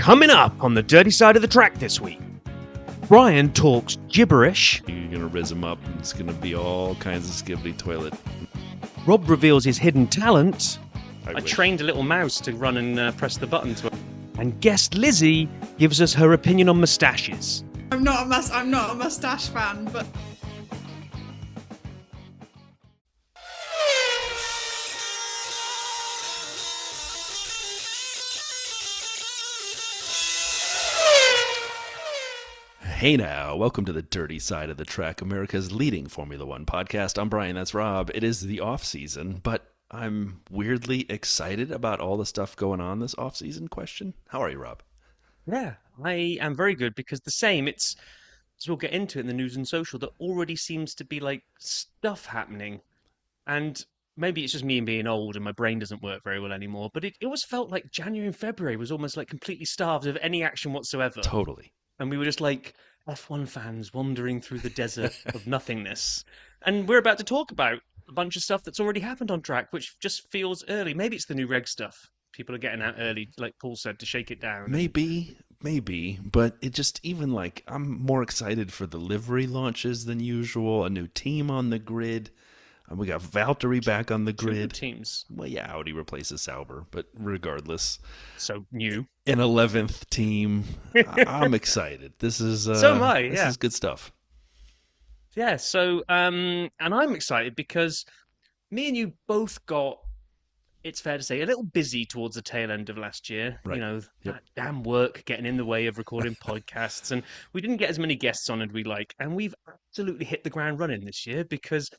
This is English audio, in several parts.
Coming up on the dirty side of the track this week, Brian talks gibberish. You're going to rizz him up. It's going to be all kinds of skibbly toilet. Rob reveals his hidden talent. I trained a little mouse to run and press the button to. And guest Lizzie gives us her opinion on moustaches. I'm not a moustache fan, but Hey now, welcome to the dirty side of the track, America's leading Formula One podcast. I'm Brian, that's Rob. It is the off season, but I'm weirdly excited about all the stuff going on this off season question. How are you, Rob? Yeah, I am very good because the same, as we'll get into it in the news and social, there already seems to be like stuff happening. And maybe it's just me being old and my brain doesn't work very well anymore, but it always felt like January and February was almost like completely starved of any action whatsoever. Totally. And we were just like F1 fans wandering through the desert of nothingness. And we're about to talk about a bunch of stuff that's already happened on track, which just feels early. Maybe it's the new reg stuff. People are getting out early, like Paul said, to shake it down. Maybe, but it just even like I'm more excited for the livery launches than usual. A new team on the grid. We got Valtteri back on the grid. Two teams. Well, yeah, Audi replaces Sauber, but regardless. So new. An 11th team. I'm excited. This is so am I, This is good stuff. Yeah, so and I'm excited because me and you both got, it's fair to say, a little busy towards the tail end of last year. Right. You know, Yep. that damn work getting in the way of recording podcasts, and we didn't get as many guests on as we like, and we've absolutely hit the ground running this year because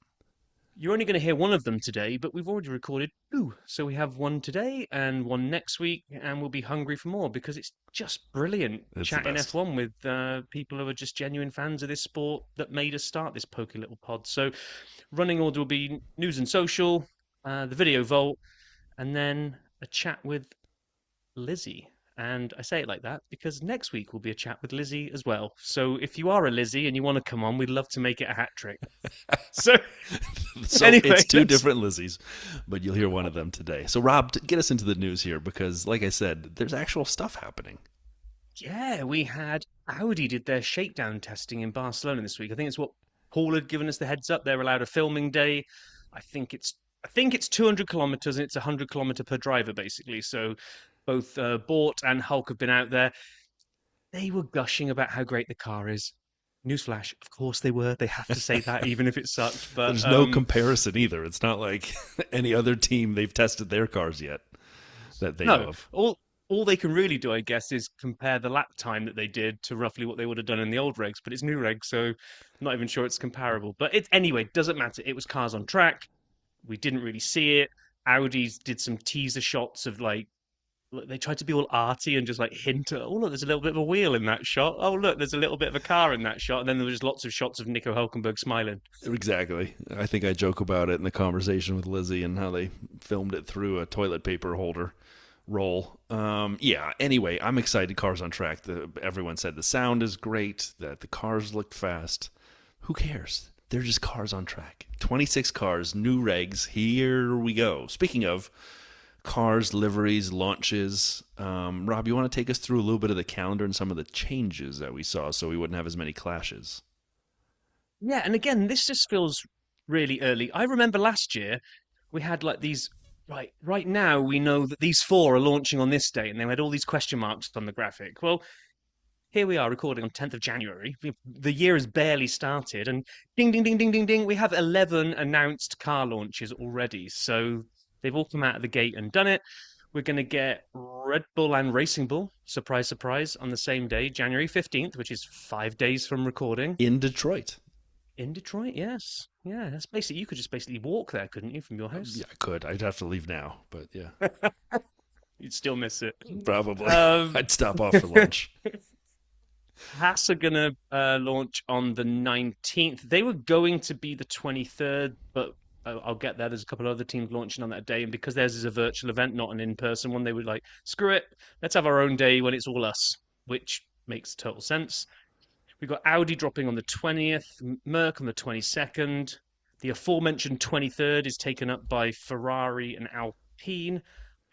you're only going to hear one of them today, but we've already recorded two. So we have one today and one next week, and we'll be hungry for more because it's just brilliant It's the chatting best. F1 with people who are just genuine fans of this sport that made us start this pokey little pod. So running order will be news and social, the video vault, and then a chat with Lizzie. And I say it like that because next week will be a chat with Lizzie as well. So if you are a Lizzie and you want to come on, we'd love to make it a hat trick. So anyway, it's two different Lizzies, but you'll hear one of them today. So Rob, get us into the news here because, like I said, there's actual stuff happening. Yeah, we had Audi did their shakedown testing in Barcelona this week. I think it's what Paul had given us the heads up. They're allowed a filming day. I think it's 200 kilometers and it's 100 kilometer per driver basically. So both Bort and Hulk have been out there. They were gushing about how great the car is. Newsflash, of course they were. They have to say that even if it sucked. But There's no comparison either. It's not like any other team they've tested their cars yet that they know of. All they can really do, I guess, is compare the lap time that they did to roughly what they would have done in the old regs, but it's new regs, so I'm not even sure it's comparable. But anyway, doesn't matter. It was cars on track. We didn't really see it. Audi's did some teaser shots of like, they tried to be all arty and just like hint at, oh, look, there's a little bit of a wheel in that shot. Oh, look, there's a little bit of a car in that shot. And then there was just lots of shots of Nico Hülkenberg smiling. Exactly. I think I joke about it in the conversation with Lizzie and how they filmed it through a toilet paper holder roll. Yeah, anyway, I'm excited. Cars on track. Everyone said the sound is great, that the cars looked fast. Who cares? They're just cars on track. 26 cars, new regs. Here we go. Speaking of cars, liveries, launches, Rob, you want to take us through a little bit of the calendar and some of the changes that we saw so we wouldn't have as many clashes? Yeah, and again, this just feels really early. I remember last year we had like these, right now we know that these four are launching on this date, and they had all these question marks on the graphic. Well, here we are recording on 10th of January. The year has barely started, and ding, ding, ding, ding, ding, ding, we have 11 announced car launches already. So they've all come out of the gate and done it. We're going to get Red Bull and Racing Bull, surprise, surprise, on the same day, January 15th, which is 5 days from recording. In Detroit. In Detroit, yes. Yeah, that's basically, you could just basically walk there, couldn't you, from your house? Yeah, I could. I'd have to leave now, but yeah. You'd still miss it. Probably. I'd stop off for lunch. Haas are going to launch on the 19th. They were going to be the 23rd, but I'll get there. There's a couple of other teams launching on that day, and because theirs is a virtual event, not an in-person one, they were like, screw it, let's have our own day when it's all us, which makes total sense. We've got Audi dropping on the 20th, Merc on the 22nd. The aforementioned 23rd is taken up by Ferrari and Alpine.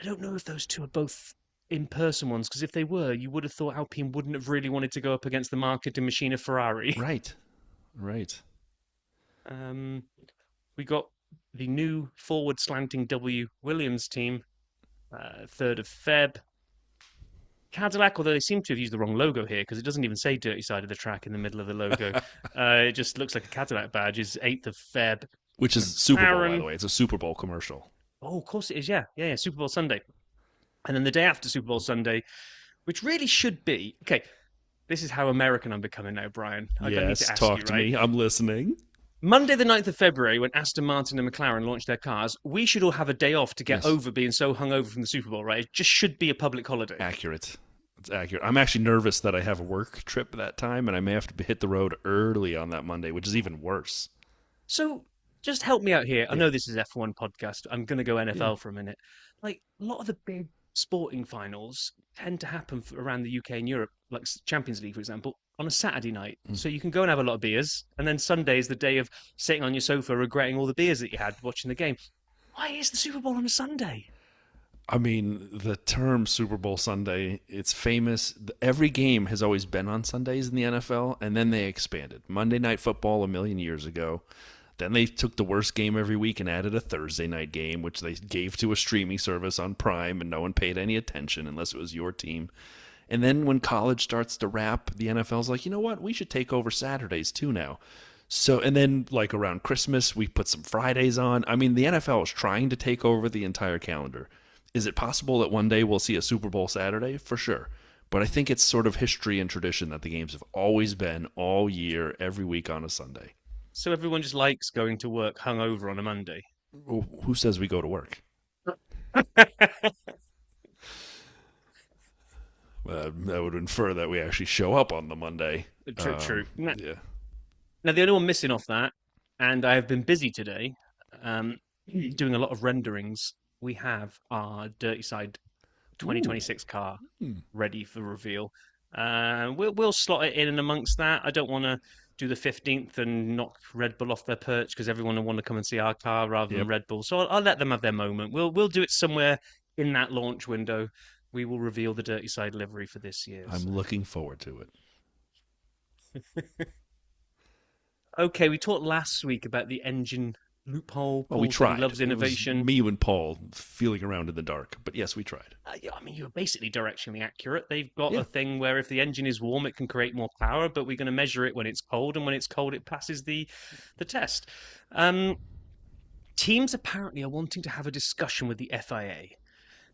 I don't know if those two are both in-person ones, because if they were, you would have thought Alpine wouldn't have really wanted to go up against the marketing machine of Ferrari. Right. We got the new forward slanting W Williams team, 3rd of Feb. Cadillac, although they seem to have used the wrong logo here because it doesn't even say dirty side of the track in the middle of the logo. It just looks like a Cadillac badge. Is 8th of Feb. Which is Super Bowl, by the way. It's a Super Bowl commercial. Oh, of course it is, yeah. Super Bowl Sunday. And then the day after Super Bowl Sunday, which really should be... Okay, this is how American I'm becoming now, Brian. I don't need to ask talk you, to right? me. I'm listening. Monday the 9th of February, when Aston Martin and McLaren launched their cars, we should all have a day off to get over being so hungover from the Super Bowl, right? It just should be a public holiday. Accurate. It's accurate. I'm actually nervous that I have a work trip that time, and I may have to hit the road early on that Monday, which is even worse. So just help me out here. I know this is F1 podcast. I'm going to go NFL for a minute. Like, a lot of the big sporting finals tend to happen around the UK and Europe, like Champions League, for example, on a Saturday night. So you can go and have a lot of beers, and then Sunday is the day of sitting on your sofa regretting all the beers that you had watching the game. Why is the Super Bowl on a Sunday? I mean, the term Super Bowl Sunday, it's famous. Every game has always been on Sundays in the NFL, and then they expanded. Monday Night Football a million years ago. Then they took the worst game every week and added a Thursday night game, which they gave to a streaming service on Prime, and no one paid any attention unless it was your team. And then when college starts to wrap, the NFL's like, you know what? We should take over Saturdays too now. So, and then like around Christmas, we put some Fridays on. I mean, the NFL is trying to take over the entire calendar. Is it possible that one day we'll see a Super Bowl Saturday? For sure. But I think it's sort of history and tradition that the games have always been all year, every week on a Sunday. So everyone just likes going to work hungover on a Monday? Who says we go to work? That would infer that we actually show up on the Monday. True. Yeah. Now, the only one missing off that, and I have been busy today, doing a lot of renderings, we have our Dirty Side 2026 car ready for reveal. We'll slot it in and amongst that. I don't want to do the 15th and knock Red Bull off their perch because everyone will want to come and see our car rather than Red Bull. So I'll let them have their moment. We'll do it somewhere in that launch window. We will reveal the Dirty Side livery for this year. I'm looking forward to it. Okay, we talked last week about the engine loophole. Well, we tried. Loves innovation. It was me and Paul feeling around in the dark, but yes, we tried. I mean, you're basically directionally accurate. They've got a thing where if the engine is warm, it can create more power, but we're going to measure it when it's cold, and when it's cold, it passes the test. Teams apparently are wanting to have a discussion with the FIA.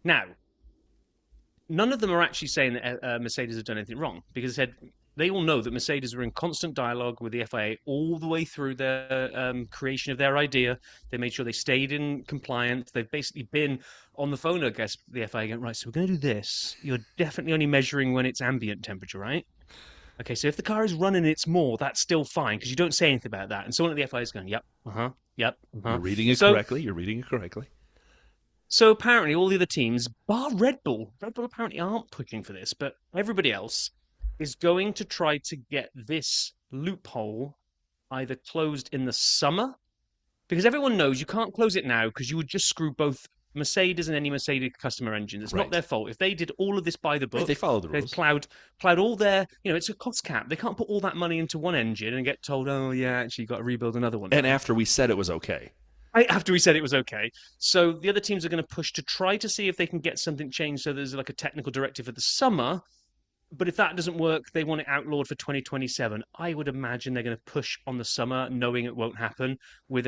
Now, none of them are actually saying that Mercedes have done anything wrong, because they all know that Mercedes were in constant dialogue with the FIA all the way through their creation of their idea. They made sure they stayed in compliance. They've basically been on the phone, I guess, the FIA going, right, so we're going to do this. You're definitely only measuring when it's ambient temperature, right? Okay, so if the car is running it's more, that's still fine, because you don't say anything about that. And someone at the FIA is going, yep, yep. You're reading it correctly. So apparently all the other teams, bar Red Bull apparently aren't pushing for this, but everybody else is going to try to get this loophole either closed in the summer, because everyone knows you can't close it now because you would just screw both Mercedes and any Mercedes customer engine. It's not their fault. If they did all of this by the book, they followed the rules. They've plowed all their, it's a cost cap. They can't put all that money into one engine and get told, oh yeah, actually you've got to rebuild another one. And after we said it was okay. After we said it was okay. So the other teams are going to push to try to see if they can get something changed so there's like a technical directive for the summer. But if that doesn't work, they want it outlawed for 2027. I would imagine they're going to push on the summer, knowing it won't happen, with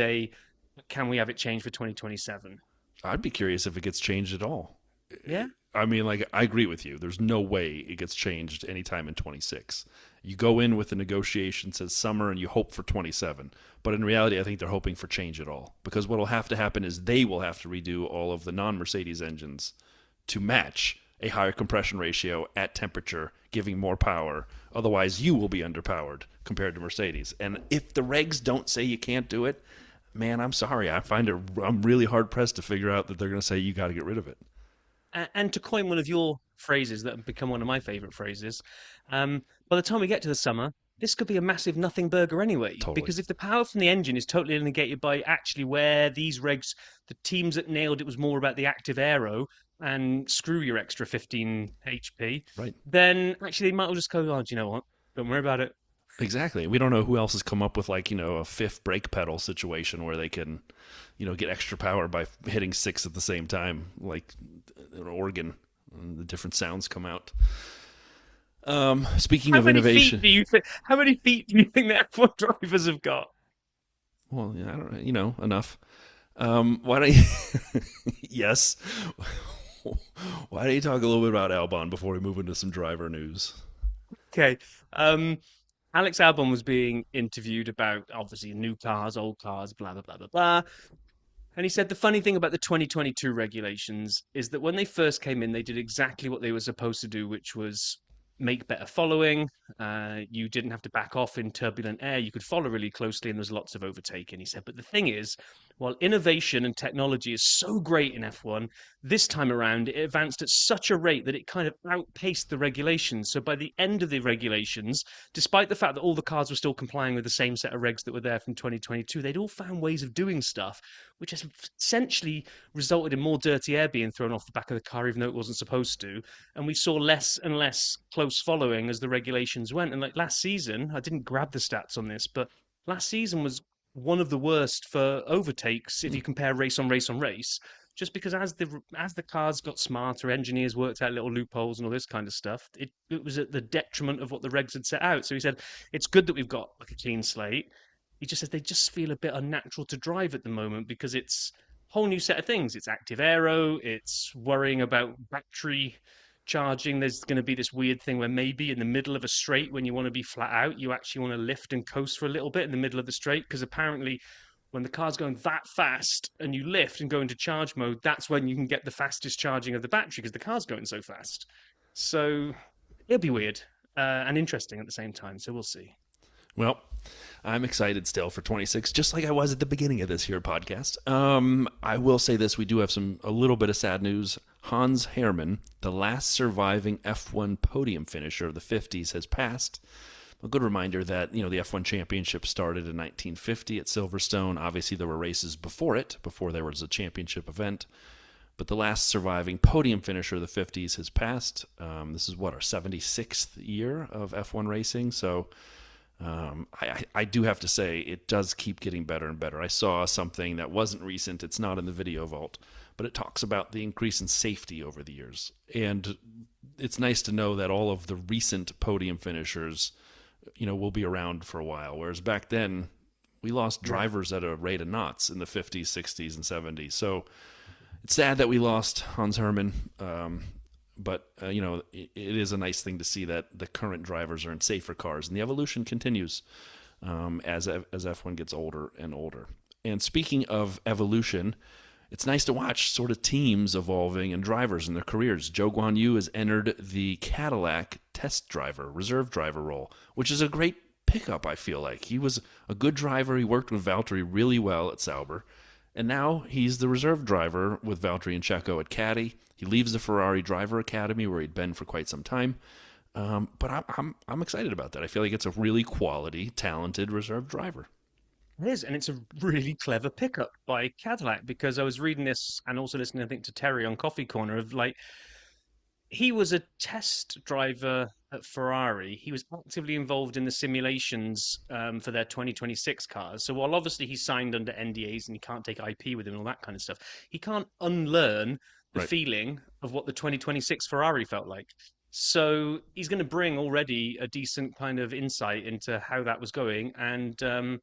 can we have it changed for 2027? I'd be curious if it gets changed at all. Yeah? I mean, I agree with you. There's no way it gets changed anytime in 26. You go in with a negotiation, says summer, and you hope for 27. But in reality, I think they're hoping for change at all. Because what will have to happen is they will have to redo all of the non-Mercedes engines to match a higher compression ratio at temperature, giving more power. Otherwise, you will be underpowered compared to Mercedes. And if the regs don't say you can't do it, man, I'm sorry. I'm really hard-pressed to figure out that they're going to say you got to get rid of it. And to coin one of your phrases that have become one of my favorite phrases, by the time we get to the summer, this could be a massive nothing burger anyway. Totally. Because if the power from the engine is totally negated by actually where these regs, the teams that nailed it was more about the active aero and screw your extra 15 HP, Right. then actually they might well just go, oh, do you know what? Don't worry about it. Exactly. We don't know who else has come up with a fifth brake pedal situation where they can, get extra power by hitting 6 at the same time, like an organ, and the different sounds come out. Speaking of innovation, How many feet do you think the F1 drivers have got? Well, I don't know, enough. Why don't you? Yes. Why don't you talk a little bit about Albon before we move into some driver news? Okay. Alex Albon was being interviewed about obviously new cars, old cars, blah, blah, blah, blah, blah. And he said the funny thing about the 2022 regulations is that when they first came in, they did exactly what they were supposed to do, which was make better following. You didn't have to back off in turbulent air. You could follow really closely, and there's lots of overtaking, he said. But the thing is, while innovation and technology is so great in F1, this time around it advanced at such a rate that it kind of outpaced the regulations. So by the end of the regulations, despite the fact that all the cars were still complying with the same set of regs that were there from 2022, they'd all found ways of doing stuff, which has essentially resulted in more dirty air being thrown off the back of the car, even though it wasn't supposed to. And we saw less and less close following as the regulations went. And like last season, I didn't grab the stats on this, but last season was one of the worst for overtakes if you compare race on race on race, just because as the cars got smarter, engineers worked out little loopholes and all this kind of stuff, it was at the detriment of what the regs had set out. So he said it's good that we've got like a clean slate. He just says they just feel a bit unnatural to drive at the moment because it's a whole new set of things. It's active aero, it's worrying about battery charging. There's going to be this weird thing where maybe in the middle of a straight, when you want to be flat out, you actually want to lift and coast for a little bit in the middle of the straight, because apparently when the car's going that fast and you lift and go into charge mode, that's when you can get the fastest charging of the battery because the car's going so fast. So it'll be weird and interesting at the same time. So we'll see. Well, I'm excited still for 26, just like I was at the beginning of this here podcast. I will say this, we do have a little bit of sad news. Hans Hermann, the last surviving F1 podium finisher of the 50s, has passed. A good reminder that, the F1 championship started in 1950 at Silverstone. Obviously, there were races before there was a championship event. But the last surviving podium finisher of the 50s has passed. This is our 76th year of F1 racing. So I do have to say it does keep getting better and better. I saw something that wasn't recent. It's not in the video vault, but it talks about the increase in safety over the years. And it's nice to know that all of the recent podium finishers, will be around for a while. Whereas back then, we lost drivers at a rate of knots in the 50s, 60s, and 70s. So it's sad that we lost Hans Hermann. But, it is a nice thing to see that the current drivers are in safer cars. And the evolution continues as F1 gets older and older. And speaking of evolution, it's nice to watch sort of teams evolving and drivers in their careers. Zhou Guanyu has entered the Cadillac reserve driver role, which is a great pickup, I feel like. He was a good driver. He worked with Valtteri really well at Sauber. And now he's the reserve driver with Valtteri and Checo at Caddy. He leaves the Ferrari Driver Academy where he'd been for quite some time. But I'm excited about that. I feel like it's a really quality, talented reserve driver. It is, and it's a really clever pickup by Cadillac, because I was reading this and also listening, I think, to Terry on Coffee Corner of he was a test driver at Ferrari. He was actively involved in the simulations for their 2026 cars. So while obviously he's signed under NDAs and he can't take IP with him and all that kind of stuff, he can't unlearn the feeling of what the 2026 Ferrari felt like. So he's going to bring already a decent kind of insight into how that was going. And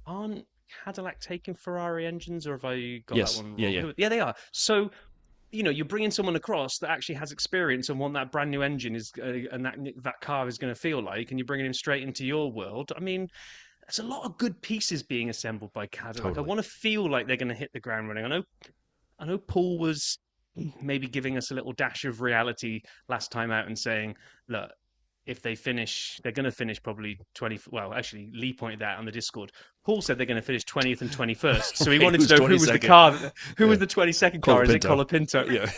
aren't Cadillac taking Ferrari engines, or have I got that one wrong? Yeah, they are. So you're bringing someone across that actually has experience and what that brand new engine is, and that car is going to feel like, and you're bringing him straight into your world. I mean, there's a lot of good pieces being assembled by Cadillac. Totally. I want to feel like they're going to hit the ground running. I know Paul was maybe giving us a little dash of reality last time out and saying, look, if they finish, they're going to finish probably 20. Well, actually, Lee pointed that out on the Discord. Paul said they're going to finish 20th and 21st. So he wanted to know who was the car. Who was the 22nd car? Is it Colapinto?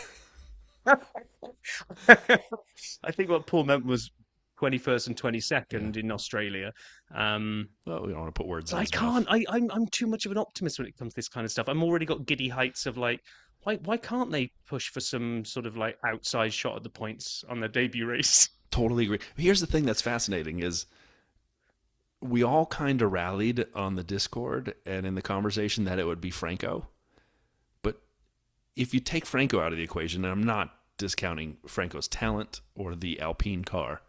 Yeah. I think what Paul meant was 21st and 22nd in Australia. Well, we don't want to put words in I his can't. mouth. I'm too much of an optimist when it comes to this kind of stuff. I'm already got giddy heights of like, why can't they push for some sort of like outside shot at the points on their debut race? Totally agree. Here's the thing that's fascinating is we all kind of rallied on the Discord and in the conversation that it would be Franco. But if you take Franco out of the equation, and I'm not discounting Franco's talent or the Alpine car,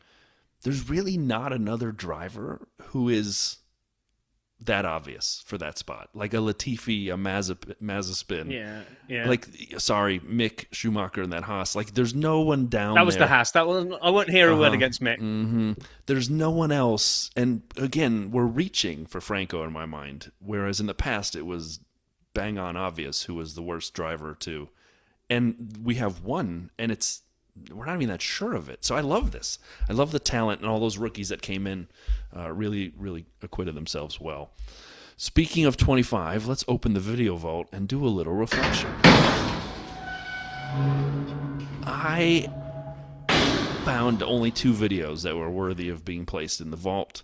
there's really not another driver who is that obvious for that spot. Like a Latifi, a Mazepin. Yeah. Like, sorry, Mick Schumacher and that Haas. Like, there's no one down there. That was the Haas. That was. I won't hear a word against Mick. Mm-hmm. There's no one else. And again, we're reaching for Franco in my mind. Whereas in the past, it was bang on obvious who was the worst driver too. And we have one, and we're not even that sure of it. So I love this. I love the talent, and all those rookies that came in really, really acquitted themselves well. Speaking of 25, let's open the video vault and do a little reflection. I found only 2 videos that were worthy of being placed in the vault,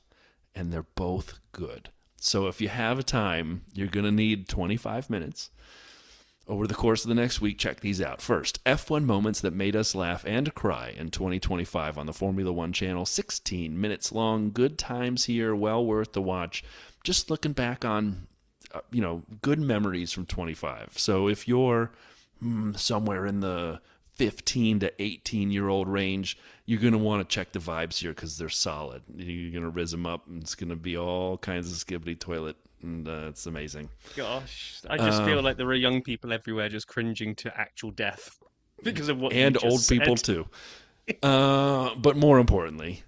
and they're both good. So if you have a time, you're going to need 25 minutes. Over the course of the next week, check these out. First, F1 moments that made us laugh and cry in 2025 on the Formula One channel. 16 minutes long. Good times here. Well worth the watch. Just looking back on, good memories from 25. So if you're somewhere in the 15 to 18-year-old range, you're going to want to check the vibes here because they're solid. You're going to rizz them up, and it's going to be all kinds of skibbity toilet. And it's amazing. Gosh, I just feel like there are young people everywhere just cringing to actual death because of what you and just old people said. too. But more importantly,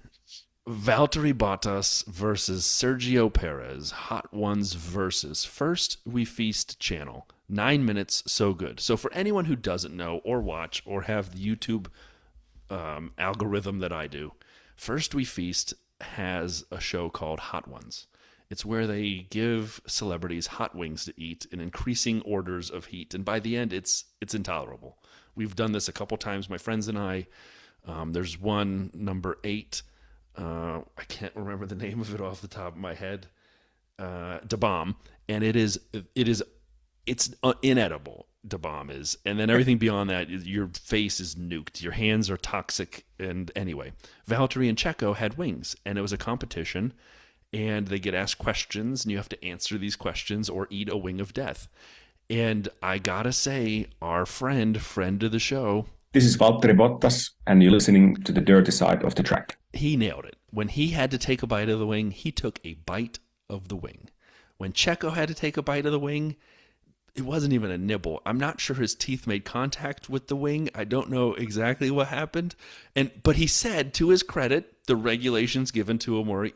Valtteri Bottas versus Sergio Perez, Hot Ones versus First We Feast channel. 9 minutes, so good. So for anyone who doesn't know or watch or have the YouTube algorithm that I do, First We Feast has a show called Hot Ones. It's where they give celebrities hot wings to eat in increasing orders of heat. And by the end, it's intolerable. We've done this a couple times, my friends and I. There's one, number 8. I can't remember the name of it off the top of my head. Da Bomb. And it's inedible. Da Bomb is. And then everything beyond that, your face is nuked. Your hands are toxic. And anyway, Valtteri and Checo had wings. And it was a competition. And they get asked questions, and you have to answer these questions or eat a wing of death. And I gotta say, our friend of the show... This is Valtteri Bottas, and you're listening to the dirty side of the track. He nailed it. When he had to take a bite of the wing, he took a bite of the wing. When Checo had to take a bite of the wing, it wasn't even a nibble. I'm not sure his teeth made contact with the wing. I don't know exactly what happened. But he said, to his credit, the regulations given to him were...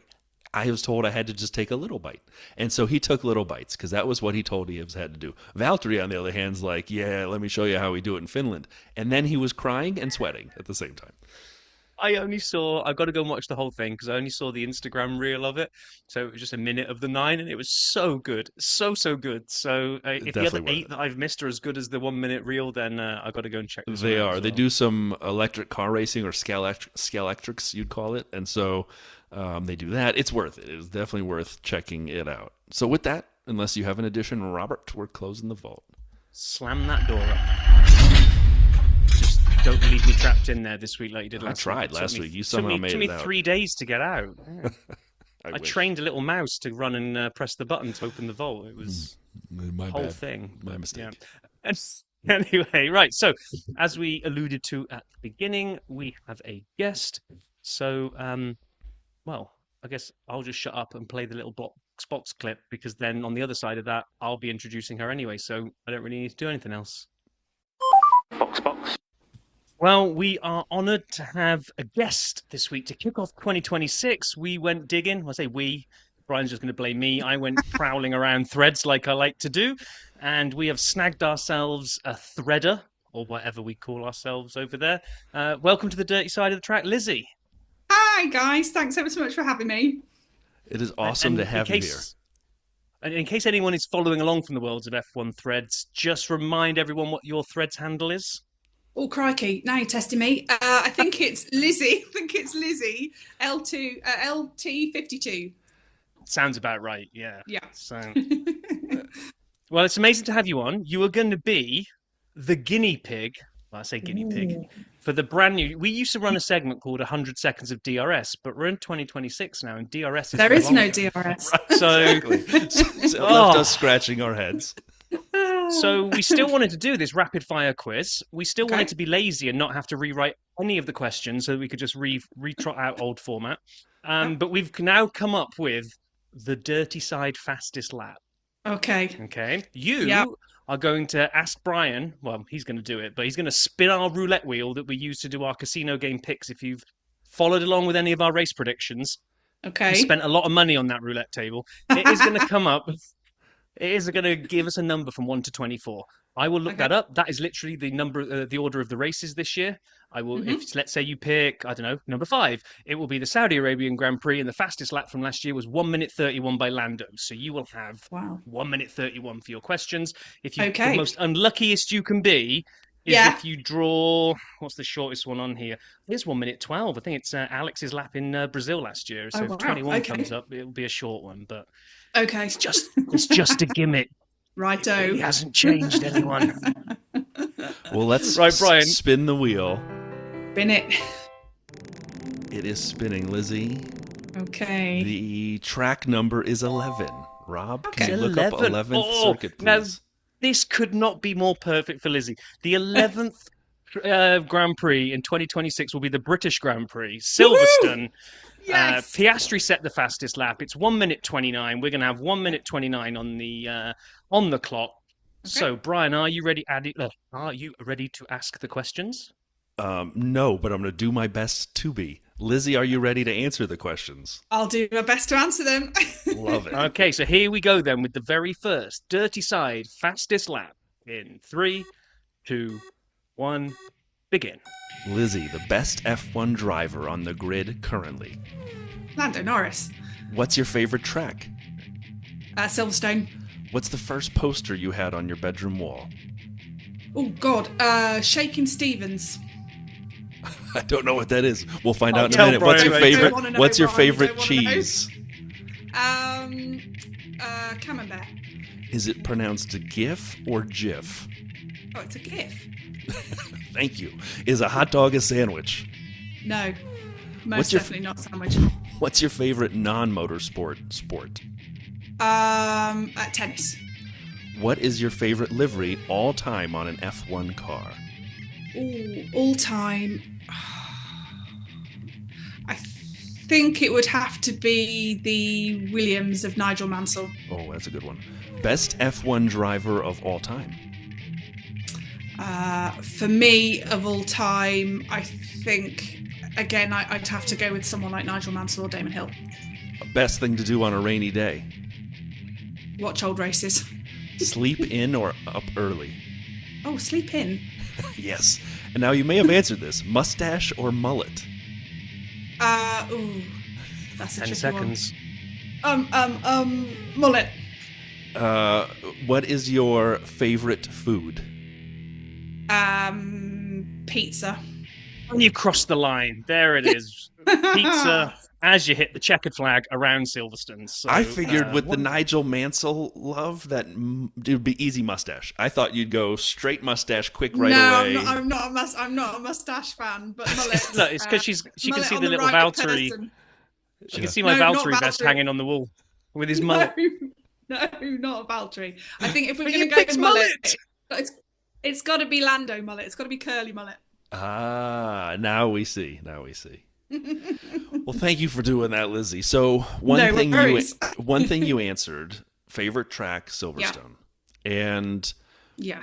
I was told I had to just take a little bite. And so he took little bites because that was what he told he had to do. Valtteri, on the other hand, is like, yeah, let me show you how we do it in Finland. And then he was crying and sweating at the same time. I've got to go and watch the whole thing because I only saw the Instagram reel of it. So it was just a minute of the 9 and it was so good. So good. So if the other 8 that I've missed are as good as the 1 minute reel, then I've got to go and check this They out are. as well. They do some electric car racing or scalextrics, you'd call it. And so they do that. It's worth it. It's definitely worth checking it out. So with that, unless you have an addition, Robert, we're closing the vault. Slam that door up. Just don't leave me trapped in there this week like you did last week. I tried last week. You somehow made it out. It took me 3 days to get out. Yeah. I wish. trained a little mouse to run and press the button to open the vault. It was My whole bad. thing. My mistake. Yeah. Anyway, right. So, as we alluded to at the beginning, we have a guest. So, well, I guess I'll just shut up and play the little box clip because then on the other side of that, I'll be introducing her anyway. So I don't really need to do anything else. Box. Well, we are honoured to have a guest this week to kick off 2026. We went digging. I say we. Brian's just going to blame me. I went prowling around threads like I like to do. And we have snagged ourselves a threader, or whatever we call ourselves over there. Welcome to the dirty side of the track, Lizzie. Hi guys, thanks ever so much for having me. It is awesome to have you here. And in case anyone is following along from the worlds of F1 threads, just remind everyone what your threads handle is. Oh, crikey. Now you're testing me. I think it's Lizzie. LT52. Sounds about right. Yeah. Yeah. So, well, it's amazing to have you on. You are going to be the guinea pig. Well, I say guinea pig for the brand new. We used to run a segment called 100 Seconds of DRS, but we're in 2026 now, and DRS is There no is no longer. DRS. So, So it left us scratching our heads. So we still wanted to do this rapid fire quiz. We still Okay. wanted to be lazy and not have to rewrite any of the questions, so we could just retrot out old format. But we've now come up with the dirty side fastest lap. Okay. Okay, you Yep. are going to ask Brian. Well, he's going to do it, but he's going to spin our roulette wheel that we use to do our casino game picks. If you've followed along with any of our race predictions, Okay. we spent a lot of money on that roulette table. It is going to come up. It is going to give us a number from 1 to 24. I will look Okay. that up. That is literally the number, the order of the races this year. I will, if let's say you pick, I don't know, number 5, it will be the Saudi Arabian Grand Prix, and the fastest lap from last year was 1 minute 31 by Lando. So you will have Wow. 1 minute 31 for your questions. If you, Okay. the most unluckiest you can be is Yeah. if you draw. What's the shortest one on here? Here's 1 minute 12. I think it's Alex's lap in Brazil last year. So Oh, if wow. 21 Okay. comes up, it'll be a short one, but. Okay. It's just a gimmick. Righto. He hasn't changed anyone. Well, let's Right, Brian. spin the wheel. Bin it. It is spinning, Lizzie. Okay. The track number is 11. Rob, Okay. can you look up 11th circuit, Now, please? this could not be more perfect for Lizzie. The 11th Grand Prix in 2026 will be the British Grand Prix, Silverstone. Yes. Piastri set the fastest lap. It's 1 minute 29. We're going to have 1 minute 29 on the clock. So, Brian, are you ready? Are you ready to ask the questions? No, but I'm going to do my best to be. Lizzie, are you ready to answer the questions? I'll do my best to answer them. Love it. Okay, so here we go then with the very first dirty side fastest lap in 3, 2, 1, begin. Lizzie, the best F1 driver on the grid currently. Lando Norris. What's your favorite track? Silverstone. What's the first poster you had on your bedroom wall? Oh, God. Shakin' Stevens. I don't know what that is. We'll find I'll out in a tell minute. What's your Brian. Don't favorite? wanna know, What's your Brian. favorite Don't wanna know. cheese? Camembert. Is it pronounced GIF or GIF? Oh, it's a GIF. Thank you. Is a hot dog a sandwich? No. What's Most your definitely not sandwich. What's your favorite non-motorsport sport? Tennis. What is your favorite livery all time on an F1 car? Ooh, all time. I think it would have to be the Williams of Nigel Mansell. Oh, that's a good one. Best F1 driver of all time? For me, of all time, I think, again, I'd have to go with someone like Nigel Mansell or Damon Hill. Best thing to do on a rainy day? Watch old races. Sleep in or up early? Oh, sleep in. Yes. And now you may have answered this. Mustache or mullet? Ooh, that's a 10 tricky seconds. one. Mullet. What is your favorite food? Pizza. And you crossed the line. There it is. Pizza as you hit the checkered flag around Silverstone. So, I figured with the Nigel Mansell love that it would be easy mustache. I thought you'd go straight mustache, quick right away. I'm not a mustache fan, but mullet. Look, it's because she can mullet see on the little right Valtteri. person. She can see my No, not Valtteri vest Valtteri. hanging on the wall with his mullet. No, not a Valtteri. I think if we're But going you to go picked with mullet. it's got to be Lando mullet. It's got to be curly mullet. Ah, now we see. Well, thank you for doing that, Lizzie. So one No worries. thing you answered, favorite track, Silverstone. And Yeah.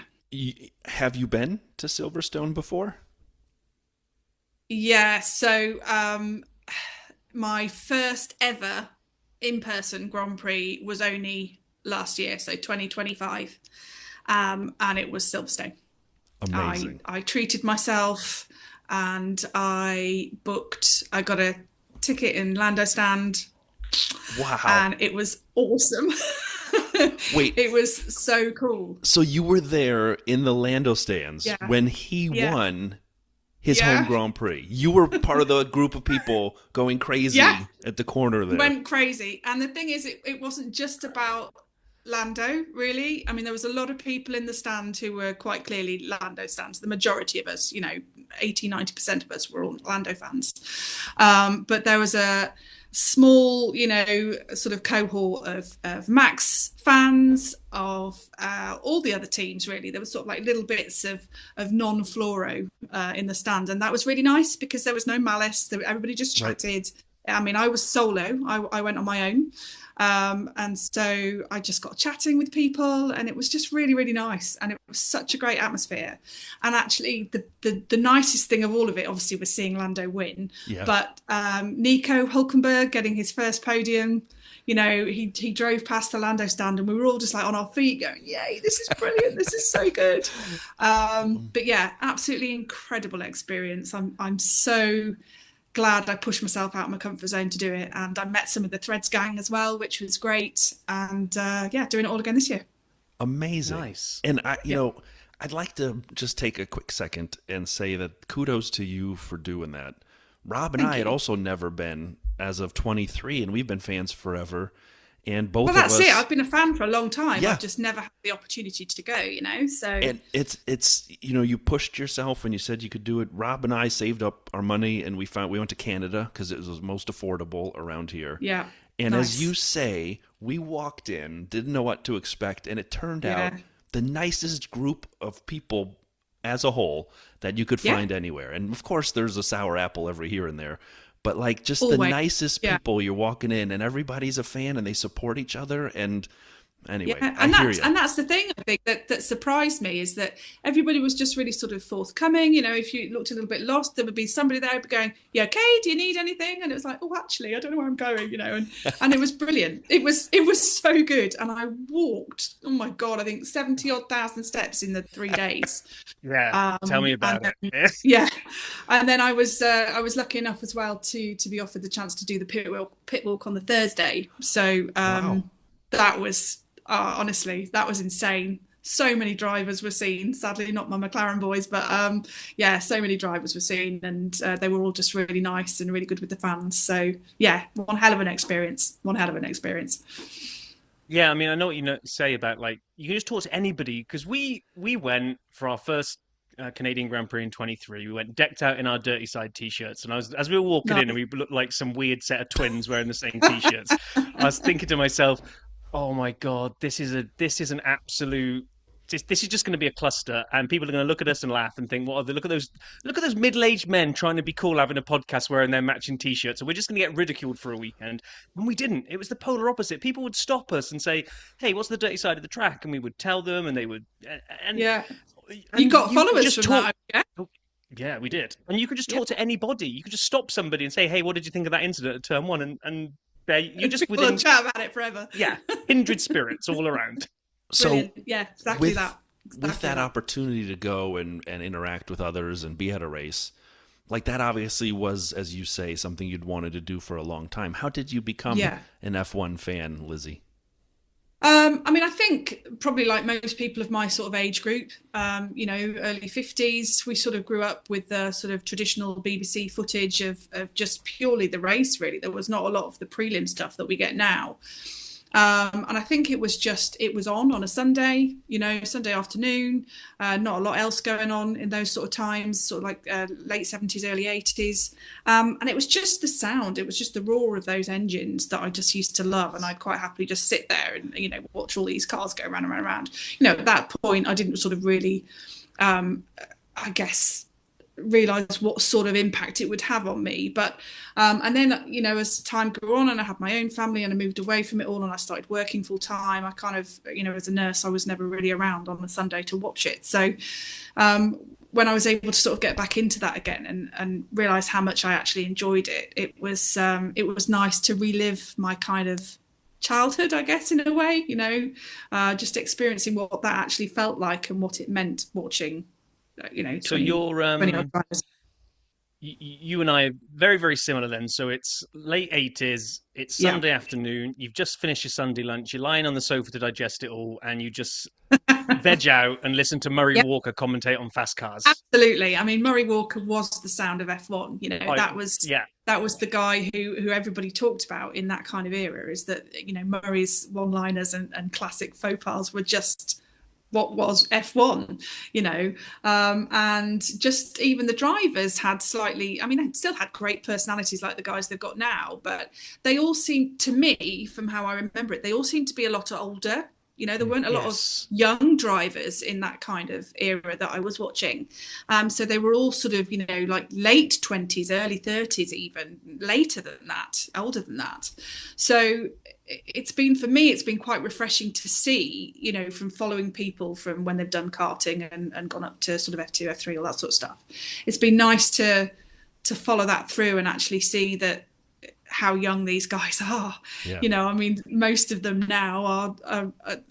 have you been to Silverstone before? Yeah, so my first ever in-person Grand Prix was only last year, so 2025, and it was Silverstone. Amazing. I treated myself, and I got a ticket in Lando stand, Wow. and it was awesome. Wait. It was so cool. So you were there in the Lando stands when he won his home Grand Prix. You were part of the group of people going crazy at the corner there. Went crazy. And the thing is, it wasn't just about Lando, really. I mean, there was a lot of people in the stand who were quite clearly Lando stands. The majority of us, 80-90% of us were all Lando fans. But there was a small, sort of cohort of Max fans, of all the other teams, really. There was sort of like little bits of non-fluoro in the stand. And that was really nice because there was no malice. Everybody just chatted. Right. I mean, I was solo. I went on my own. And so I just got chatting with people, and it was just really, really nice. And it was such a great atmosphere. And actually, the nicest thing of all of it, obviously, was seeing Lando win. Yeah. But Nico Hulkenberg getting his first podium, he drove past the Lando stand, and we were all just like on our feet going, yay, this is brilliant. This is so good. But yeah, absolutely incredible experience. I'm so glad I pushed myself out of my comfort zone to do it, and I met some of the Threads gang as well, which was great. And doing it all again this year. Amazing. Nice. And I'd like to just take a quick second and say that kudos to you for doing that. Rob and I had also never been as of 23, and we've been fans forever. And both of us. Well, that's it. I've been a fan for a long time. Yeah. I've just never had the opportunity to go, So. And it's you pushed yourself when you said you could do it. Rob and I saved up our money, and we went to Canada because it was most affordable around here. Yeah. And as you say, we walked in, didn't know what to expect, and it turned out the nicest group of people as a whole that you could find anywhere. And of course, there's a sour apple every here and there. But like just the nicest people, you're walking in, and everybody's a fan, and they support each other. And anyway, I hear you. And that's the thing, I think, that surprised me, is that everybody was just really sort of forthcoming. If you looked a little bit lost, there would be somebody there going, "You okay? Do you need anything?" And it was like, "Oh, actually, I don't know where I'm going," and it was brilliant. It was so good. And I walked, oh my God, I think 70,000 steps in the 3 days. Yeah, tell me about it. Yeah, and then I was lucky enough as well to be offered the chance to do the pit walk on the Thursday. So that was honestly, that was insane. So many drivers were seen. Sadly, not my McLaren boys, but so many drivers were seen, and they were all just really nice and really good with the fans. So yeah, one hell of an experience. Yeah, I mean, I know what you say about, like, you can just talk to anybody, because we went for our first Canadian Grand Prix in 23. We went decked out in our Dirty Side t-shirts, and as we were walking in, and we looked like some weird set of twins wearing the same t-shirts, I was thinking to myself, oh my God, this is an absolute. This is just going to be a cluster, and people are going to look at us and laugh and think, "What are they? Look at those middle-aged men trying to be cool, having a podcast wearing their matching t-shirts." So we're just going to get ridiculed for a weekend. And we didn't. It was the polar opposite. People would stop us and say, "Hey, what's the dirty side of the track?" And we would tell them, and they would. And you got followers from that. Yeah, we did. And you could just talk to anybody. You could just stop somebody and say, "Hey, what did you think of that incident at turn one?" And you just within chat about it forever. Yeah, kindred spirits all around. Brilliant. So yeah, exactly that. With that opportunity to go and interact with others and be at a race, like that obviously was, as you say, something you'd wanted to do for a long time. How did you become an F1 fan, Lizzie? I mean, I think probably like most people of my sort of age group, early 50s, we sort of grew up with the sort of traditional BBC footage of just purely the race, really. There was not a lot of the prelim stuff that we get now. And I think it was on a Sunday, Sunday afternoon, not a lot else going on in those sort of times, sort of like late 70s, early 80s. And it was just the sound. It was just the roar of those engines that I just used to love. And I'd quite happily just sit there and, watch all these cars go around and around. At that point, I didn't sort of really, realize what sort of impact it would have on me, but and then as time grew on and I had my own family and I moved away from it all and I started working full time, I kind of as a nurse I was never really around on a Sunday to watch it. So when I was able to sort of get back into that again and realize how much I actually enjoyed it, it was nice to relive my kind of childhood, I guess, in a way, just experiencing what that actually felt like and what it meant watching. 20, so you're you and I are very, very similar then. So it's late 80s, it's Sunday afternoon, you've just finished your Sunday lunch, you're lying on the sofa to digest it all, and you just veg out and listen to Murray Walker commentate on fast cars. Absolutely. I mean, Murray Walker was the sound of F1. You know, that was the guy who everybody talked about in that kind of era, is that, you know, Murray's one-liners and classic faux pas were just what was F1, you know, and just even the drivers had slightly, I mean, they still had great personalities like the guys they've got now, but they all seemed, to me, from how I remember it, they all seemed to be a lot older. You know, there weren't a lot of young drivers in that kind of era that I was watching. So they were all sort of, you know, like late 20s, early 30s, even later than that, older than that. So it's been, for me, it's been quite refreshing to see, you know, from following people from when they've done karting and gone up to sort of F2, F3, all that sort of stuff. It's been nice to follow that through and actually see that how young these guys are. You know, I mean, most of them now are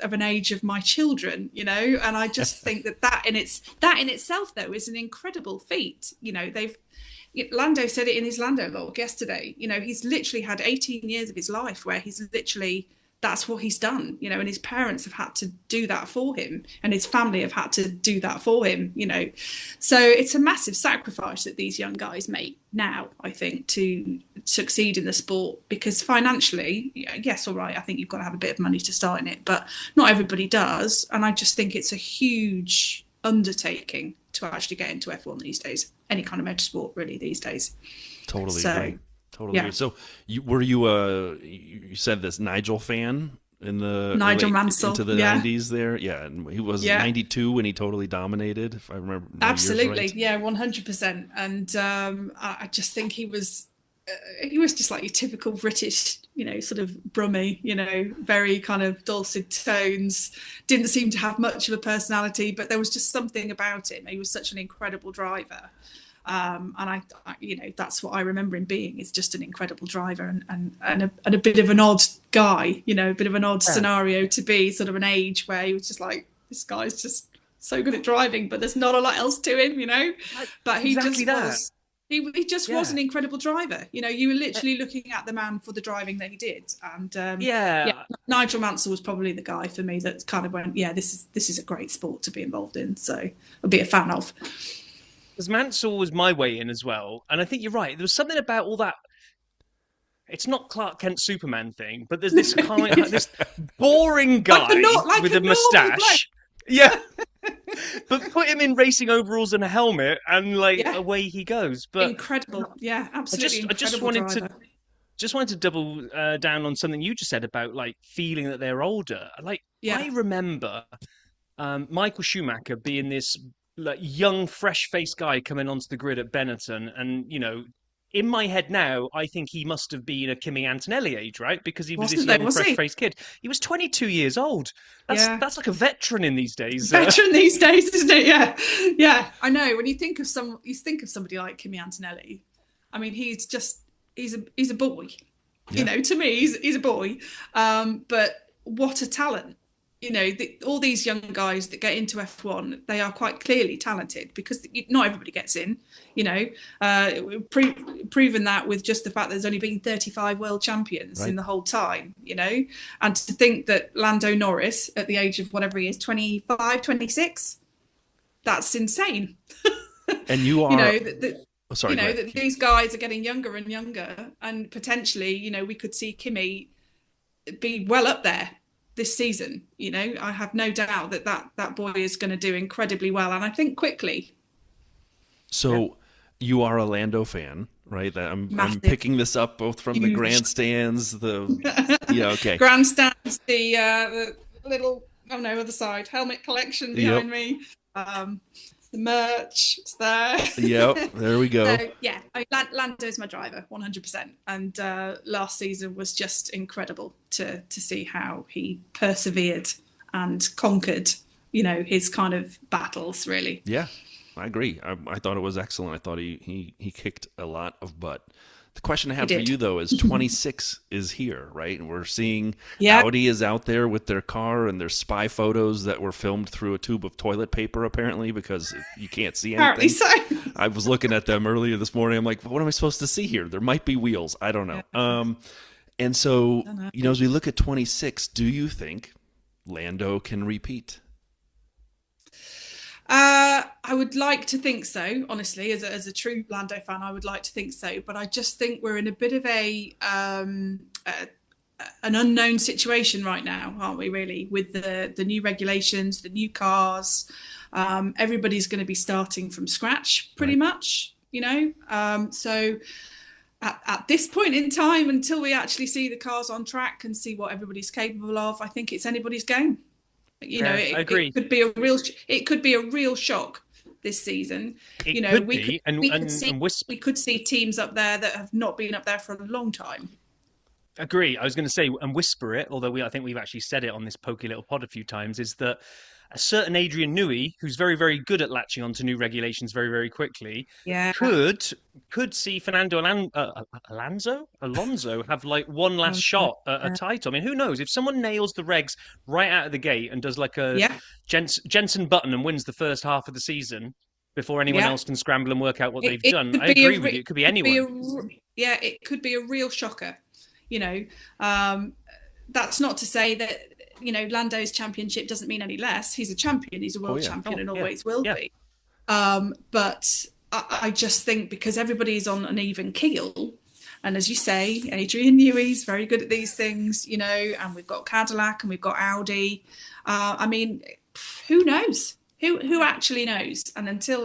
of an age of my children, you know, and I just think that in itself though is an incredible feat. You know, Lando said it in his Lando log yesterday, you know, he's literally had 18 years of his life where he's literally, that's what he's done, you know, and his parents have had to do that for him and his family have had to do that for him, you know. So it's a massive sacrifice that these young guys make now, I think, to succeed in the sport, because financially, yes, all right, I think you've got to have a bit of money to start in it, but not everybody does. And I just think it's a huge undertaking to actually get into F1 these days, any kind of motorsport really these days. Totally agree. Totally. So you said this Nigel fan in the Nigel Mansell into the 90s there? Yeah. And he was 92 when he totally dominated, if I remember. Absolutely. Right. Yeah, 100%. And I just think he was just like your typical British, you know, sort of brummy, you know, very kind of dulcet tones, didn't seem to have much of a personality, but there was just something about him. He was such an incredible driver. And I, you know, that's what I remember him being, is just an incredible driver and a bit of an odd guy, you know, a bit of an odd scenario to be sort of an age where he was just like, this guy's just so good at driving, but there's not a lot else to him, you know. But he just was. He just was an incredible driver. You know, you were literally looking at the man for the driving that he did. And Nigel Mansell was probably the guy for me that kind of went, this is a great sport to be involved in. So I'll be a fan of. Because Mansell was my way in as well. And I think you're right. There was something about all that. It's not Clark Kent Superman thing, but there's this kind of this boring guy with a moustache. Yeah. But put him in racing overalls and a helmet and away he goes. But incredible. Yeah, absolutely. I just wanted to double down on something you just said about like feeling that they're older. I remember Michael Schumacher being this like young, fresh-faced guy coming onto the grid at Benetton, and you know, in my head now, I think he must have been a Kimi Antonelli age, right? Because he was this young, fresh-faced kid. He was 22 years old. That's like a veteran in these days. Veteran these days, isn't it? Yeah. I know. When you think of somebody like Kimi Antonelli, I mean, he's a boy. Yeah. You know, to me, he's a boy. But what a talent! You know, all these young guys that get into F1, they are quite clearly talented, because not everybody gets in. You know, we've proven that with just the fact there's only been 35 world champions in the whole time, you know. And to think that Lando Norris, at the age of whatever he is, 25, 26, that's insane. And you are... you know, that these guys are getting younger and younger, and potentially, you know, we could see Kimi be well up there this season. You know, I have no doubt that boy is going to do incredibly well, and I think quickly. So you are a Lando fan, right? I'm picking this up both from the grandstands, grandstands, the little other side helmet collection behind me. The merch, it's there. Yep, there we go. So, Lando's my driver, 100%. And last season was just incredible to see how he persevered and conquered, you know, his kind of battles, really. Yeah, I agree. I thought it was excellent. I thought he kicked a lot of butt. The question I have for you, though, is 26 is here, right? And we're seeing Audi is out there with their car, and there's spy photos that were filmed through a tube of toilet paper, apparently, because you can't see anything. Apparently so. I was looking at them earlier this morning. I'm like, what am I supposed to see here? There might be wheels. I don't know. And so, as we look at 26, do you think Lando can repeat? I would like to think so, honestly, as a true Lando fan, I would like to think so. But I just think we're in a bit of an unknown situation right now, aren't we, really, with the new regulations, the new cars. Everybody's going to be starting from scratch pretty much, so at this point in time, until we actually see the cars on track and see what everybody's capable of, I think it's anybody's game. I agree. It could be a real shock this season. We could see teams up there that have not been up there for a long time. Agree. I was going to say, and whisper it, although I think we've actually said it on this pokey little pod a few times, is that a certain Adrian Newey, who's very, very good at latching onto new regulations very, very quickly, could see Fernando Alonso have like one last shot at a title. I mean, who knows? If someone nails the regs right out of the gate and does like a Jensen Button and wins the first half of the season before anyone else can scramble and work out what they've done, I agree with you. It could be anyone. It could be a real shocker. That's not to say that Lando's championship doesn't mean any less. He's a champion. He's a world champion and always will be. But I just think because everybody's on an even keel, and as you say, Adrian Newey's very good at these things, and we've got Cadillac and we've got Audi. I mean, who knows? Who actually knows? And until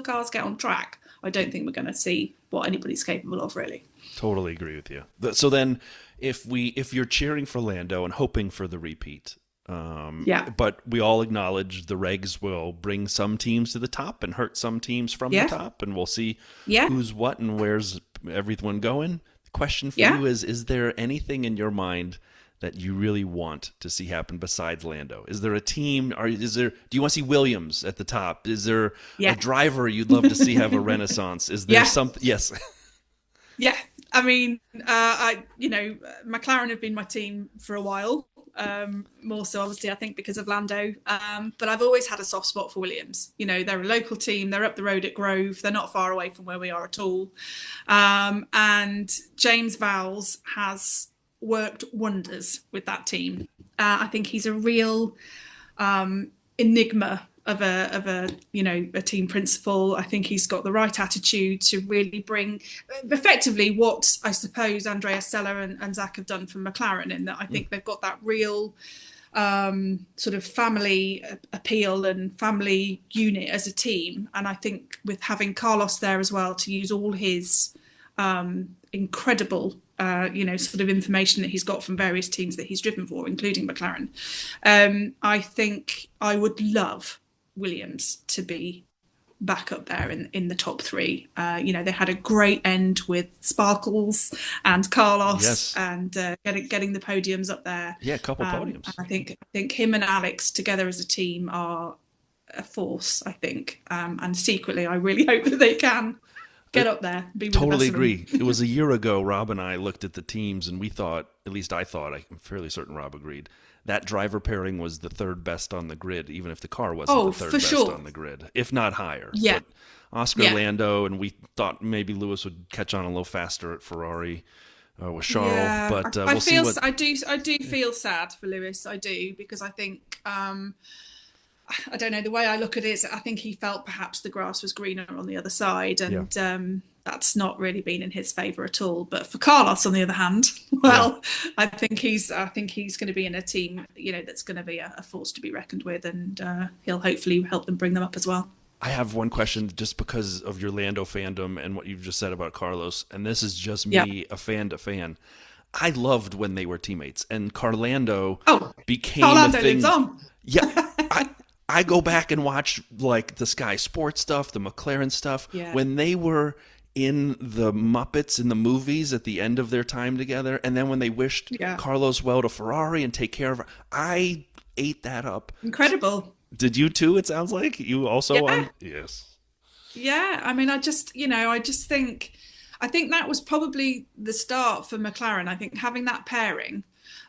cars get on track, I don't think we're going to see what anybody's capable of, really. Totally agree with you. So then, if you're cheering for Lando and hoping for the repeat, but we all acknowledge the regs will bring some teams to the top and hurt some teams from the top, and we'll see who's what and where's everyone going. The question for you is there anything in your mind that you really want to see happen besides Lando? Is there a team? Do you want to see Williams at the top? Is there a driver you'd love to see have a renaissance? Is there something? Yes. Yeah. I mean, McLaren have been my team for a while. More so, obviously, I think because of Lando. But I've always had a soft spot for Williams. They're a local team. They're up the road at Grove. They're not far away from where we are at all. And James Vowles has worked wonders with that team. I think he's a real enigma of a team principal. I think he's got the right attitude to really bring effectively what I suppose Andrea Sella and Zach have done for McLaren, in that I think they've got that real sort of family appeal and family unit as a team. And I think with having Carlos there as well to use all his incredible sort of information that he's got from various teams that he's driven for, including McLaren. I think I would love Williams to be back up there in the top three. They had a great end with Sparkles and Carlos and getting the podiums up there. Yeah, a couple podiums. I think him and Alex together as a team are a force, I think. And secretly, I really hope that they can get up there. Totally agree. It was a year ago, Rob and I looked at the teams and we thought, at least I thought, I'm fairly certain Rob agreed, that driver pairing was the third best on the grid, even if the car wasn't the third best on the grid, if not higher. Yeah. But Oscar Lando, and we thought maybe Lewis would catch on a little faster at Ferrari with Charles. Yeah. But I do feel sad for Lewis. I do, because I think I don't know, the way I look at it is I think he felt perhaps the grass was greener on the other side, and that's not really been in his favour at all. But for Carlos, on the other hand, I think he's going to be in a team, that's going to be a force to be reckoned with, and he'll hopefully help them bring them up as well. I have one question just because of your Lando fandom and what you've just said about Carlos, and this is just me, a fan to fan. I loved when they were teammates, and Carlando became a thing. Lives on. Yeah, I go back and watch like the Sky Sports stuff, the McLaren stuff, when they were in the Muppets in the movies at the end of their time together, and then when they wished Carlos well to Ferrari and take care of her. I ate that up. Incredible. Did you too? It sounds like you also. Yes. Yeah, I mean, I think that was probably the start for McLaren. I think having that pairing,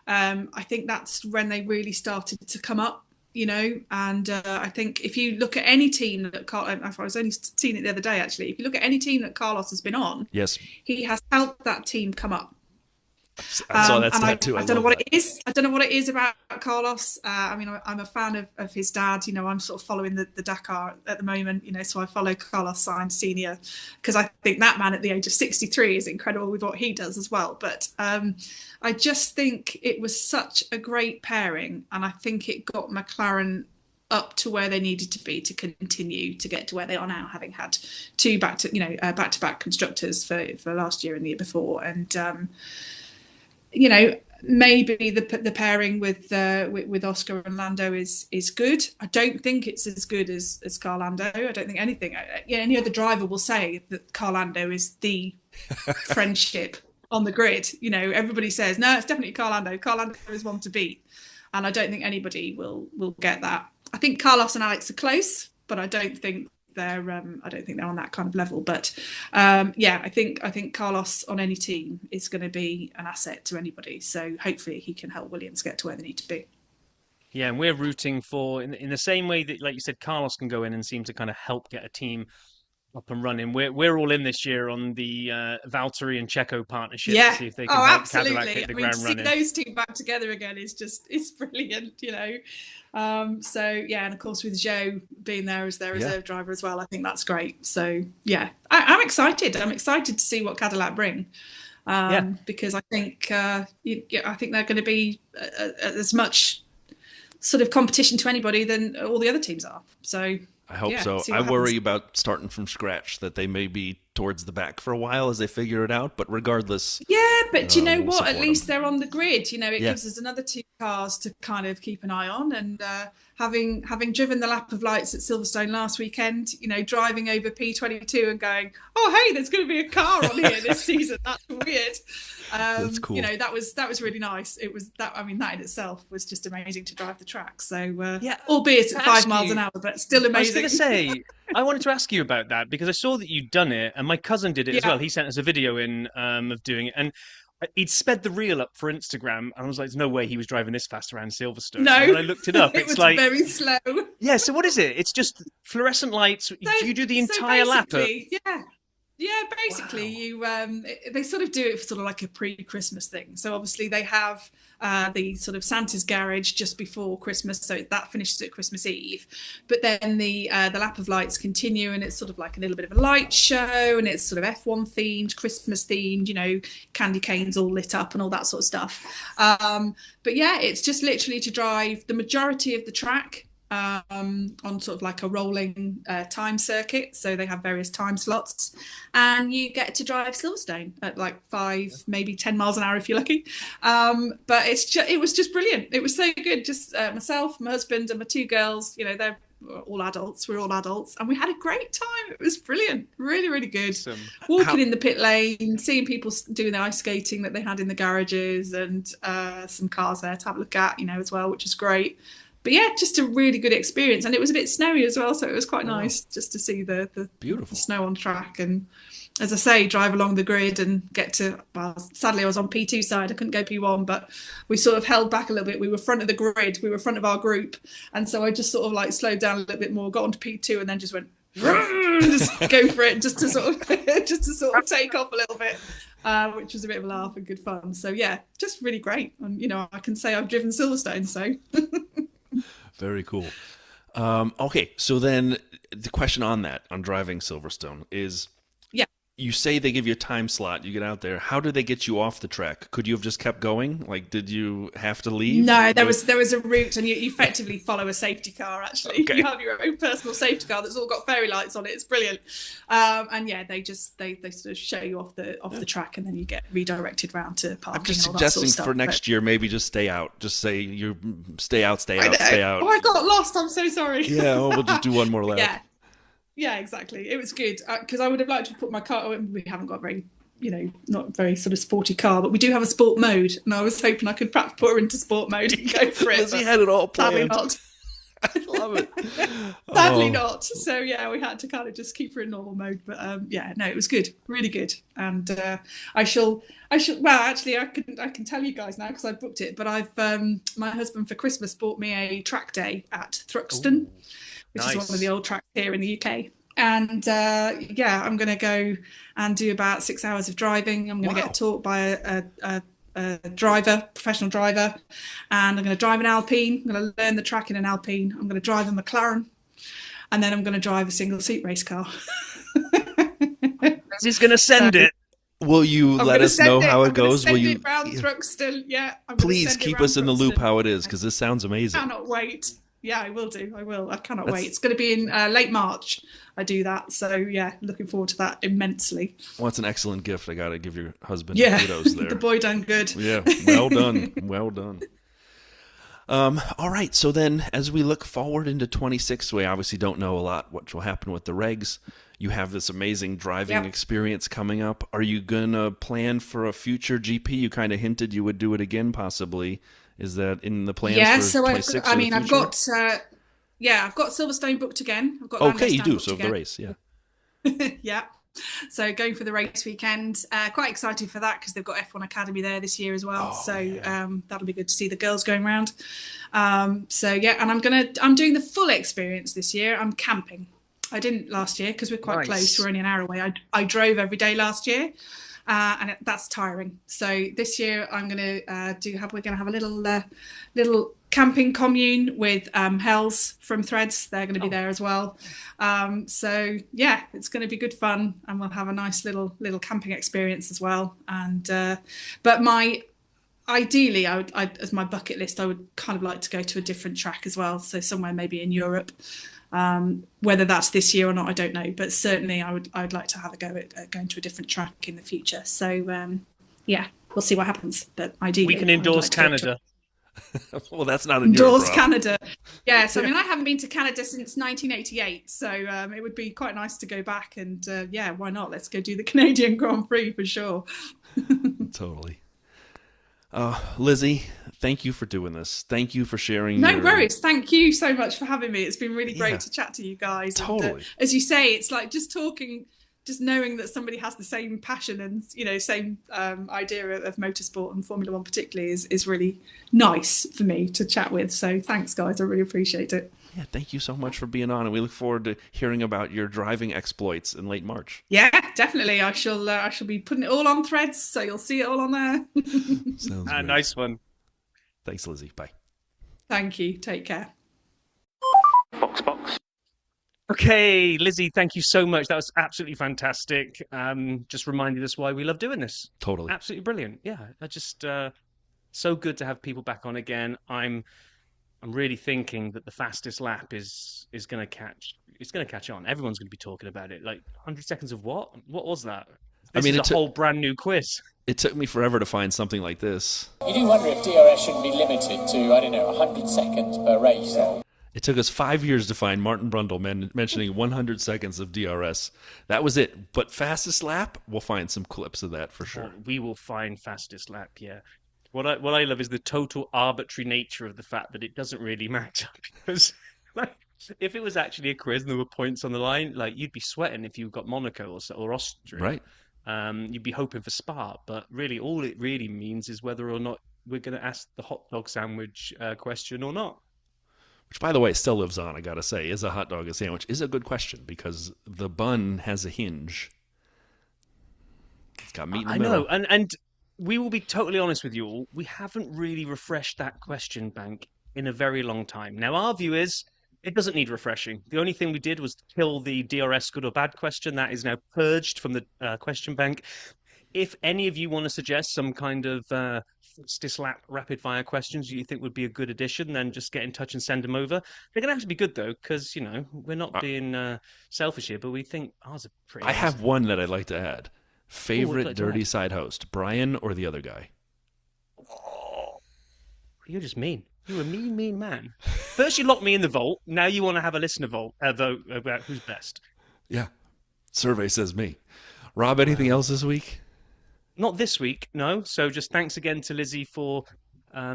I think that's when they really started to come up. you know, and I think if you look at any team that I was only seeing it the other day actually, if you look at any team that Carlos has been on, Yes, he has helped that team come up. I saw that stat too. I don't know what it is. I don't know what it is about Carlos. I mean, I'm a fan of his dad. You know, I'm sort of following the Dakar at the moment. You know, so I follow Carlos Sainz Senior because I think that man at the age of 63 is incredible with what he does as well. But I just think it was such a great pairing, and I think it got McLaren up to where they needed to be to continue to get to where they are now, having had two back-to-back constructors for last year and the year before, and. You know, maybe the pairing with Oscar and Lando is good. I don't think it's as good as Carl Lando. I don't think any other driver will say that Carl Lando is the friendship on the grid. You know, everybody says no, it's definitely Carl Lando. Carl Lando is one to beat, and I don't think anybody will get that. I think Carlos and Alex are close, but I don't think they're on that kind of level. But I think Carlos on any team is going to be an asset to anybody. So hopefully he can help Williams get to where they need to be. Yeah, and we're rooting for in the same way that, like you said, Carlos can go in and seem to kind of help get a team up and running. We're all in this year on the Valtteri and Checo partnership to see if they can help Cadillac hit the ground running. To see those two back together again is brilliant, you know. And of course with Joe being there as their reserve driver as well, I think that's great. So yeah, I'm excited. I'm excited to see what Cadillac bring, because I think they're going to be as much sort of competition to anybody than all the other teams are. So I hope so. I worry about starting from scratch, that they may be towards the back for a while as they figure it out. But regardless, but you know what? At least they're on the grid. You know, it gives us another two cars to kind of keep an eye on. And having driven the lap of lights at Silverstone last weekend, you know, driving over P22 and going, oh hey, there's going to be a car on here this season. That's weird. That's cool. You know, that was really nice. It was that. I mean, that in itself was just amazing to drive the track. So albeit at 5 miles an hour, but still amazing. I was going to say, I wanted to ask you about that because I saw that you'd done it, and my cousin did it as well. He sent us a video in of doing it, and he'd sped the reel up for Instagram, and I was like, "There's no way he was driving this fast around Silverstone." No, and when I looked it up, it was like very slow. Yeah. So what is it? It's just fluorescent lights. Do you do the entire lap? Yeah, basically you they sort of do it for sort of like a pre-Christmas thing. So obviously they have the sort of Santa's garage just before Christmas, so that finishes at Christmas Eve. But then the lap of lights continue, and it's sort of like a little bit of a light show, and it's sort of F1 themed, Christmas themed, you know, candy canes all lit up and all that sort of stuff. But yeah, it's just literally to drive the majority of the track on sort of like a rolling time circuit. So they have various time slots, and you get to drive Silverstone at like 5, maybe 10 miles an hour if you're lucky. But it was just brilliant. It was so good. Just myself, my husband, and my two girls. You know, they're all adults. We're all adults, and we had a great time. It was brilliant. Really, really good. Awesome. Walking in the pit lane, seeing people doing the ice skating that they had in the garages, and some cars there to have a look at, you know, as well, which is great. But yeah, just a really good experience. And it was a bit snowy as well, so it was quite nice just to see the beautiful snow on track. And as I say, drive along the grid and get to, well, sadly I was on P2 side, I couldn't go P1, but we sort of held back a little bit. We were front of the grid, we were front of our group. And so I just sort of like slowed down a little bit more, got onto P2 and then just went, just go for it, just to sort of take off a little bit. Which was a bit of a laugh and good fun. So yeah, just really great. And you know, I can say I've driven Silverstone, so very cool. Okay, so then the question on driving Silverstone is, you say they give you a time slot, you get out there. How do they get you off the track? Could you have just kept going? Like, did you have to leave? No, there was a route, and you effectively follow a safety car, actually. Okay. You have your own personal safety car that's all got fairy lights on it. It's brilliant. And yeah, they sort of show you off the track, and then you get redirected round to parking. I'm just and all that suggesting sort of stuff, for next year, maybe just stay out. Just say you stay out. Oh, I got lost. I'm so sorry. Yeah, we'll just do one more lap. Yeah, exactly. It was good because I would have liked to put my car. We haven't got very, you know, not very sort of sporty car, but we do have a sport mode, and I was hoping I could perhaps put her into sport mode and go for it. Lizzie had it all planned. Not. Love it. Sadly Oh. not. So yeah, we had to kind of just keep her in normal mode. But yeah, no, it was good, really good. And I shall. Well, actually, I can tell you guys now because I booked it. But I've my husband for Christmas bought me a track day at Thruxton, which is one of the old tracks here in the UK. And yeah, I'm going to go and do about 6 hours of driving. I'm going to get taught by a driver, professional driver, and I'm going to drive an Alpine. I'm going to learn the track in an Alpine. I'm going to drive a McLaren, and then I'm going to drive a single-seat race car. He's going to send it. Will you let us know how it goes? Will you round Thruxton? Yeah. Please keep us in the loop how it is, because this sounds amazing. I cannot wait. Yeah, I will do. I will. I cannot wait. It's going to be in late March. I do that. So, yeah, looking forward to that immensely. Well, it's an excellent gift. I got to give your husband kudos there. The boy done good. Yeah, well done. Well done. All right. So then as we look forward into 26, we obviously don't know a lot what will happen with the regs. You have this amazing driving experience coming up. Are you going to plan for a future GP? You kind of hinted you would do it again, possibly. Is that in the plans for 26? I've got Silverstone booked again. I've got you do. So the race, yeah. Yeah. So going for the race weekend. Quite excited for that because they've got F1 Academy there this year as well. That'll be good to see the girls going around. So yeah, and I'm doing the full experience this year. I'm camping. I didn't last year because we're quite close. We're only an hour away. I drove every day last year. And that's tiring. So this year I'm going to we're going to have a little camping commune with Hells from Threads. They're going to be there as well. So yeah, it's going to be good fun, and we'll have a nice little camping experience as well. And but ideally, I would, as my bucket list, I would kind of like to go to a different track as well. So somewhere maybe in Europe. Whether that's this year or not, I don't know, but certainly I'd like to have a go at going to a different track in the future. So yeah, we'll see what happens. But ideally, we can endorse Canada. Well, that's not in Europe. Endorse Canada. Yes, I mean I haven't been to Canada since 1988, so it would be quite nice to go back and yeah, why not? Let's go do the Canadian Grand Prix for sure. Totally. Lizzie, thank you for doing this. Thank you for sharing. No worries. Thank you so much for having me. It's been really great to chat to you guys. Totally. And, as you say, it's like just talking, just knowing that somebody has the same passion and same idea of motorsport and Formula One particularly is really nice for me to chat with. So thanks, guys. I really appreciate it. Yeah, thank you so much for being on, and we look forward to hearing about your driving exploits in late March. Yeah, definitely. I shall be putting it all on Threads, so you'll see it all on there. Sounds great. Nice one. Thanks, Lizzie. Bye. Thank you. Take care. Box. Okay, Lizzie, thank you so much. That was absolutely fantastic. Just reminded us why we love doing this. Totally. Absolutely brilliant. Yeah, I just so good to have people back on again. I'm really thinking that the fastest lap is going to catch on. Everyone's going to be talking about it. Like 100 seconds of what? What was that? This is a whole brand new quiz. It took me forever to find something like this. You do wonder if DRS shouldn't be limited to, 100 seconds per race. It took us 5 years to find Martin Brundle mentioning 100 seconds of DRS. That was it. But fastest lap, we'll find some clips of that for sure. We will find fastest lap, yeah. What I love is the total arbitrary nature of the fact that it doesn't really matter, because if it was actually a quiz and there were points on the line, like you'd be sweating if you got Monaco or Austria. Right. You'd be hoping for Spa, but really all it really means is whether or not we're going to ask the hot dog sandwich question or not. Which, by the way, still lives on, I got to say. Is a hot dog a sandwich? Is a good question, because the bun has a hinge. It's got meat in the middle. I know, and we will be totally honest with you all. We haven't really refreshed that question bank in a very long time. Now, our view is it doesn't need refreshing. The only thing we did was kill the DRS good or bad question. That is now purged from the question bank. If any of you want to suggest some kind of fastest lap rapid fire questions you think would be a good addition, then just get in touch and send them over. They're going to have to be good, though, because, we're not being selfish here, but we think ours are pretty I have one that I'd like to add. Favorite Dirty Side host, Brian or the other guy? Oh, you're just mean. You're a mean man. First you locked me in the vault. Now you want to have a listener vote about who's best. Yeah. Survey says me. Rob, anything else this week? Not this week, no. So just thanks again to Lizzie for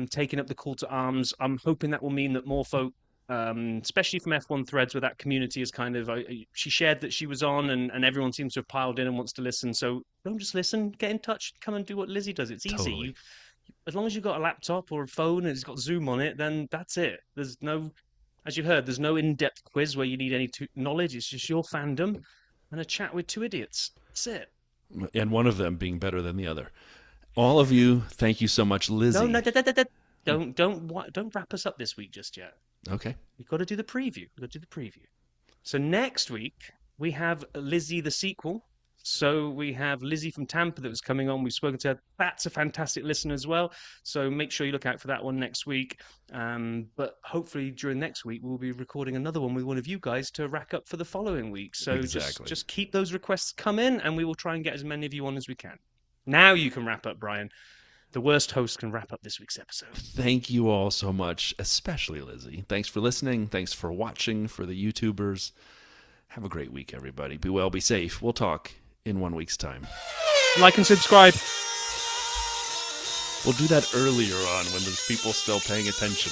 taking up the call to arms. I'm hoping that will mean that more folk especially from F1 threads where that community is kind of, she shared that she was on and everyone seems to have piled in and wants to listen. So don't just listen, get in touch, come and do what Lizzie does. It's easy. Totally. As long as you've got a laptop or a phone and it's got Zoom on it, then that's it. There's no, as you've heard, there's no in-depth quiz where you need any knowledge. It's just your fandom and a chat with two idiots. That's it. And one of them being better than the other. All of you, thank you so much, Lizzie. No, don't wrap us up this week just yet. Okay. We've got to do the preview. So next week we have Lizzie the sequel. So we have Lizzie from Tampa that was coming on. We've spoken to her. That's a fantastic listen as well. So make sure you look out for that one next week. But hopefully during next week we'll be recording another one with one of you guys to rack up for the following week. So Exactly. just keep those requests coming, and we will try and get as many of you on as we can. Now you can wrap up, Brian. The worst host can wrap up this week's episode. Thank you all so much, especially Lizzie. Thanks for listening. Thanks for watching, for the YouTubers. Have a great week, everybody. Be well, be safe. We'll talk in 1 week's time. Like and subscribe. We'll do that earlier on when there's people still paying attention.